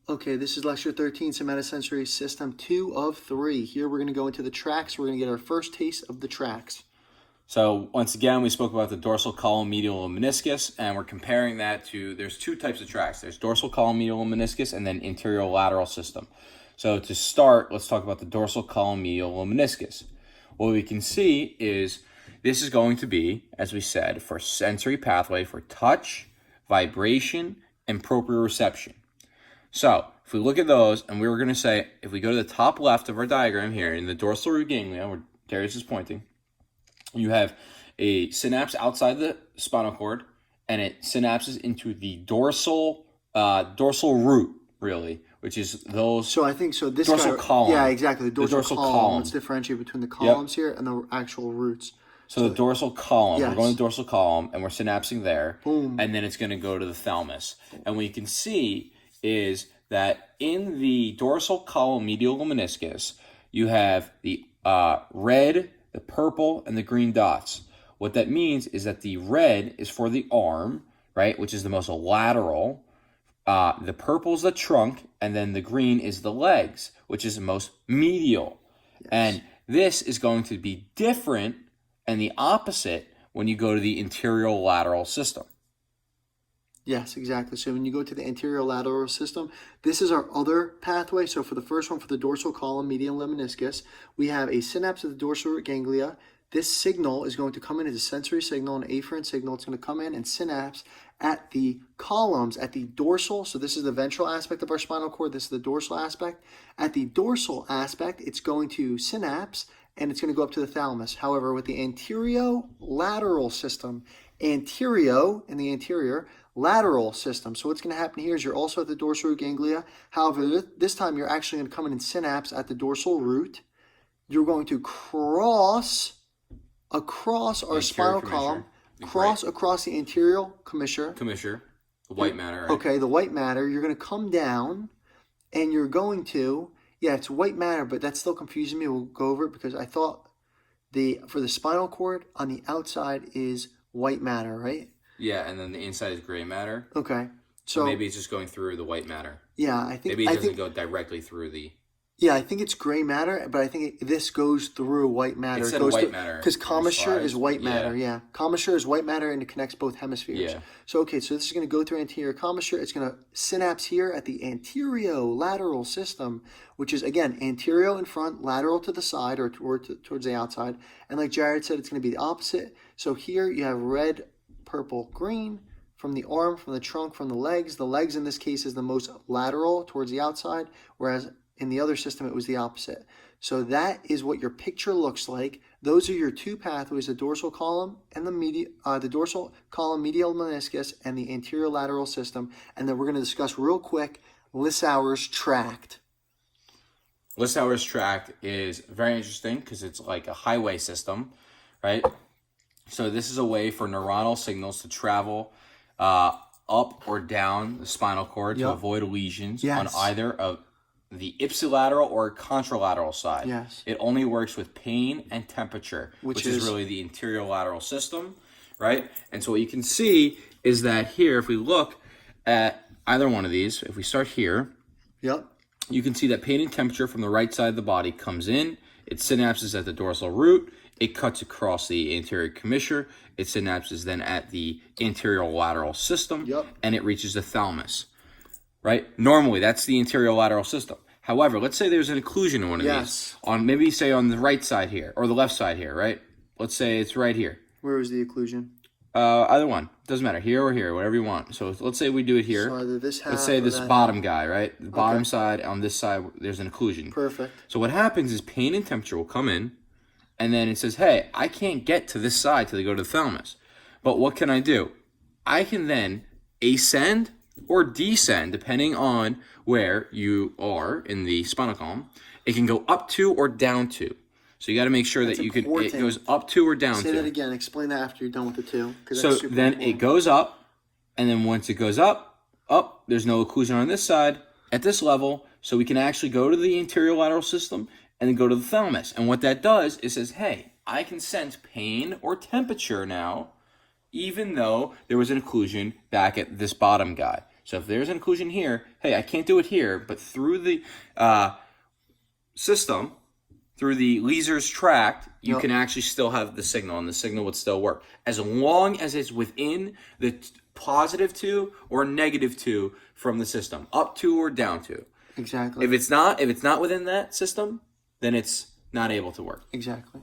Okay, this is lecture 13, somatosensory system 2 of 3. Here we're going to go into the tracts. We're going to get our first taste of the tracts. So once again, we spoke about the dorsal column medial meniscus, and we're comparing that to, there's two types of tracts. There's dorsal column medial meniscus and then anterior lateral system. So to start, let's talk about the dorsal column medial meniscus. What we can see is this is going to be, as we said, for sensory pathway for touch, vibration, and proprioception. So if we look at those, and we were going to say, if we go to the top left of our diagram here in the dorsal root ganglia, where Darius is pointing, you have a synapse outside the spinal cord, and it synapses into the dorsal root, really, which is those. So I think so. This dorsal column. Yeah, exactly. The dorsal column. Let's differentiate between the columns here and the actual roots. So the dorsal column, yes. We're going to the dorsal column, and we're synapsing there. Boom. And then it's going to go to the thalamus. And what you can see is that in the dorsal column medial meniscus, you have the red, the purple, and the green dots. What that means is that the red is for the arm, right, which is the most lateral. The purple is the trunk, and then the green is the legs, which is the most medial. Yes. And this is going to be different and the opposite when you go to the anterior lateral system. Yes, exactly. So when you go to the anterior lateral system, this is our other pathway. So for the first one, for the dorsal column medial meniscus, we have a synapse of the dorsal root ganglia. This signal is going to come in as a sensory signal, an afferent signal. It's going to come in and synapse at the columns, at the dorsal. So this is the ventral aspect of our spinal cord. This is the dorsal aspect. At the dorsal aspect, it's going to synapse and it's going to go up to the thalamus. However, with the anterior-lateral system, anterior in the anterior, lateral system. So what's going to happen here is you're also at the dorsal root ganglia. However, this time you're actually going to come in and synapse at the dorsal root. You're going to cross across our spinal column, cross across the anterior commissure. The white matter, right? Okay, the white matter. You're going to come down and you're going to, it's white matter, but that's still confusing me. We'll go over it because I thought for the spinal cord on the outside is white matter, right? Yeah, and then the inside is gray matter. Okay. So maybe it's just going through the white matter. Yeah, I think maybe it doesn't go directly through the. Yeah, I think it's gray matter, but I think this goes through white matter. It goes white matter. Because commissure is white matter, yeah. Commissure is white matter and it connects both hemispheres. Yeah. So, okay, so this is going to go through anterior commissure. It's going to synapse here at the anterior-lateral system, which is, again, anterior in front, lateral to the side or towards the outside. And like Jared said, it's going to be the opposite. So here you have red, purple, green from the arm, from the trunk, from the legs. The legs in this case is the most lateral towards the outside, whereas in the other system, it was the opposite. So that is what your picture looks like. Those are your two pathways, the dorsal column and the dorsal column medial meniscus and the anterior lateral system. And then we're going to discuss real quick Lissauer's tract. Lissauer's tract is very interesting because it's like a highway system, right? So this is a way for neuronal signals to travel up or down the spinal cord to avoid lesions on either of the ipsilateral or contralateral side. Yes. It only works with pain and temperature, which is really the anterior lateral system, right? And so what you can see is that here, if we look at either one of these, if we start here, you can see that pain and temperature from the right side of the body comes in, it synapses at the dorsal root, it cuts across the anterior commissure, it synapses then at the anterior lateral system, and it reaches the thalamus. Right? Normally, that's the anterior lateral system. However, let's say there's an occlusion in one of these. Maybe say on the right side here, or the left side here, right? Let's say it's right here. Where is the occlusion? Either one. Doesn't matter. Here or here, whatever you want. So let's say we do it here. So either this half let's say this bottom guy, right? The bottom Okay. side, on this side, there's an occlusion. Perfect. So what happens is pain and temperature will come in, and then it says, hey, I can't get to this side till they go to the thalamus. But what can I do? I can then ascend or descend, depending on where you are in the spinal column. It can go up to or down to. So you got to make sure that it goes up to or down to. Say that again. Explain that after you're done with the two. So then it goes up, and then once it goes up, there's no occlusion on this side at this level, so we can actually go to the anterior lateral system and then go to the thalamus. And what that does is says, hey, I can sense pain or temperature now, even though there was an occlusion back at this bottom guy. So if there's an occlusion here, hey, I can't do it here, but through the system, through the Leaser's tract, you can actually still have the signal, and the signal would still work as long as it's within the +2 or -2 from the system, up 2 or down 2. Exactly. If it's not within that system, then it's not able to work. Exactly.